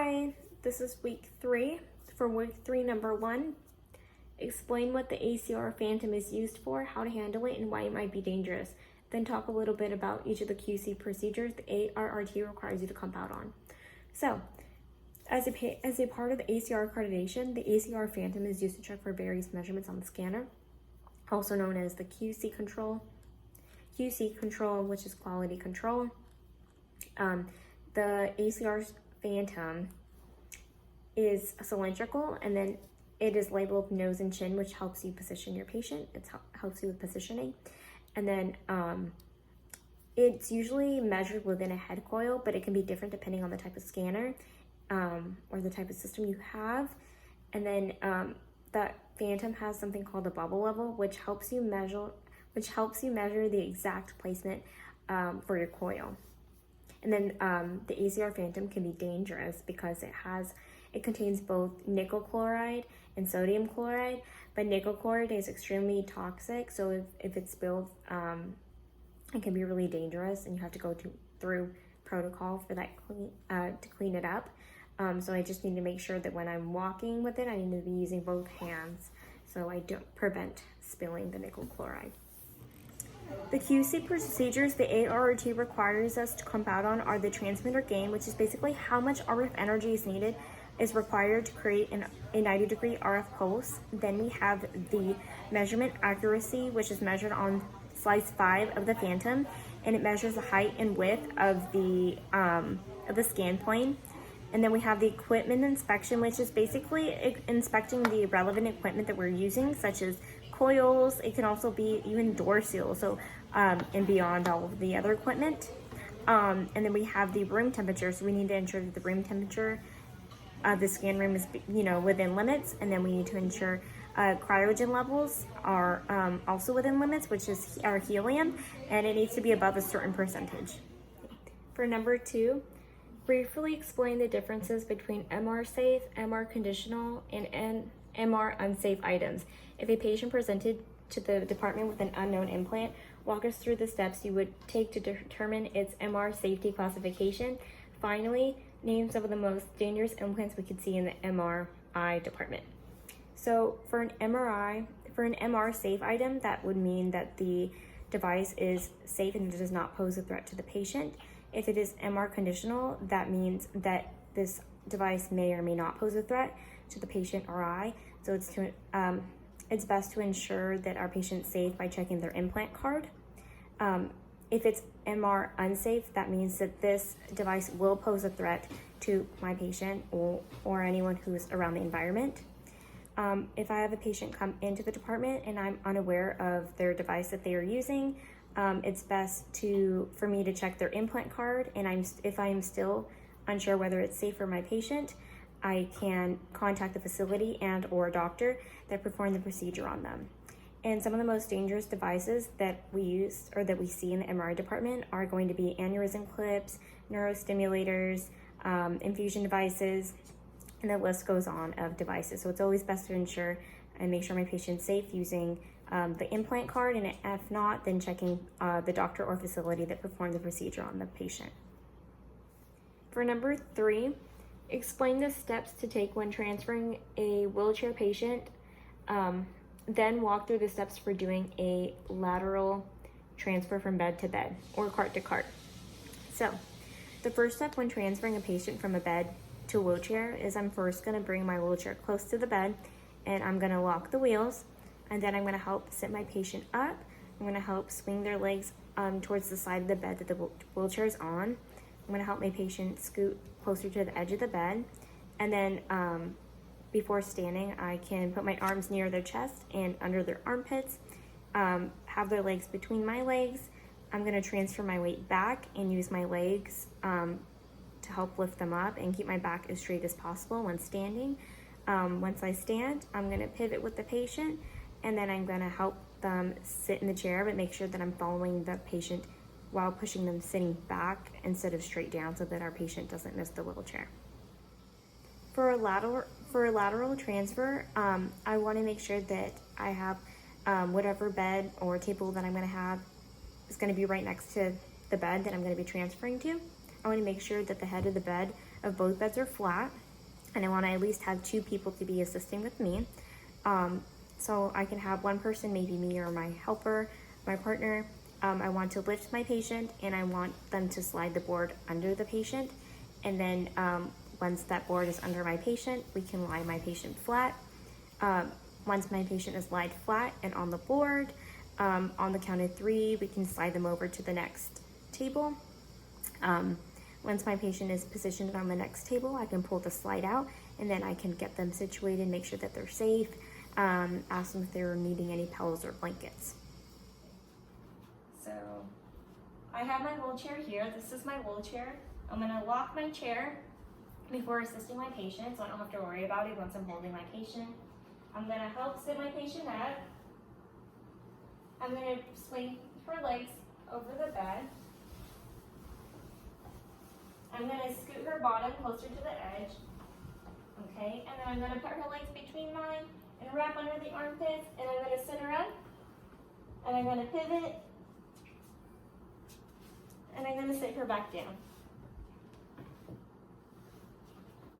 Hi, this is week 3. For week 3, number 1, explain what the ACR Phantom is used for, how to handle it, and why it might be dangerous. Then talk a little bit about each of the QC procedures the ARRT requires you to compound on. So, as a part of the ACR accreditation, the ACR Phantom is used to check for various measurements on the scanner, also known as the QC control, which is quality control. The ACR Phantom is cylindrical, and then it is labeled nose and chin, which helps you position your patient. It helps you with positioning. And then it's usually measured within a head coil, but it can be different depending on the type of scanner or the type of system you have. And then that Phantom has something called a bubble level, which helps you measure the exact placement for your coil. And then the ACR Phantom can be dangerous because it contains both nickel chloride and sodium chloride, but nickel chloride is extremely toxic, so if it's spilled, it can be really dangerous, and you have to go through protocol for that to clean it up. So I just need to make sure that when I'm walking with it, I need to be using both hands so I don't prevent spilling the nickel chloride. The QC procedures the ARRT requires us to compound on are the transmitter gain, which is basically how much RF energy is required to create a 90-degree RF pulse. Then we have the measurement accuracy, which is measured on slice 5 of the Phantom, and it measures the height and width of the scan plane. And then we have the equipment inspection, which is basically inspecting the relevant equipment that we're using, such as coils. It can also be even door seals, so and beyond all of the other equipment. And then we have the room temperature, so we need to ensure that the room temperature of the scan room is within limits. And then we need to ensure cryogen levels are also within limits, which is our helium, and it needs to be above a certain percentage. For number 2, briefly explain the differences between MR safe, MR conditional, and MR unsafe items. If a patient presented to the department with an unknown implant, walk us through the steps you would take to determine its MR safety classification. Finally, name some of the most dangerous implants we could see in the MRI department. So for an MR safe item, that would mean that the device is safe and does not pose a threat to the patient. If it is MR conditional, that means that this device may or may not pose a threat to the patient or I. So it's best to ensure that our patient's safe by checking their implant card. If it's MR unsafe, that means that this device will pose a threat to my patient or anyone who's around the environment. If I have a patient come into the department and I'm unaware of their device that they are using, it's best for me to check their implant card, and if I'm still unsure whether it's safe for my patient, I can contact the facility and or doctor that performed the procedure on them. And some of the most dangerous devices that we use or that we see in the MRI department are going to be aneurysm clips, neurostimulators, infusion devices, and the list goes on of devices. So it's always best to ensure and make sure my patient's safe using the implant card, and if not, then checking the doctor or facility that performed the procedure on the patient. For number 3, explain the steps to take when transferring a wheelchair patient. Then walk through the steps for doing a lateral transfer from bed to bed or cart to cart. So the first step when transferring a patient from a bed to a wheelchair is I'm first going to bring my wheelchair close to the bed, and I'm going to lock the wheels, and then I'm going to help sit my patient up. I'm going to help swing their legs towards the side of the bed that the wheelchair is on. I'm going to help my patient scoot closer to the edge of the bed, and then before standing, I can put my arms near their chest and under their armpits, have their legs between my legs. I'm going to transfer my weight back and use my legs to help lift them up and keep my back as straight as possible when standing. Once I stand, I'm going to pivot with the patient, and then I'm going to help them sit in the chair, but make sure that I'm following the patient while pushing them sitting back instead of straight down so that our patient doesn't miss the wheelchair. For a lateral transfer, I want to make sure that I have whatever bed or table that I'm going to have is going to be right next to the bed that I'm going to be transferring to. I want to make sure that the head of the bed of both beds are flat, and I want to at least have 2 people to be assisting with me. So I can have one person, maybe me or my helper, my partner. I want to lift my patient, and I want them to slide the board under the patient. And then once that board is under my patient, we can lie my patient flat. Once my patient is lied flat and on the board, on the count of 3, we can slide them over to the next table. Once my patient is positioned on the next table, I can pull the slide out, and then I can get them situated, make sure that they're safe, ask them if they're needing any pillows or blankets. So I have my wheelchair here. This is my wheelchair. I'm gonna lock my chair before assisting my patient, so I don't have to worry about it once I'm holding my patient. I'm gonna help sit my patient up. I'm gonna swing her legs over the bed. I'm gonna scoot her bottom closer to the edge. Okay, and then I'm gonna put her legs between mine and wrap under the armpits, and I'm gonna sit her up, and I'm gonna pivot, and I'm gonna sit her back down.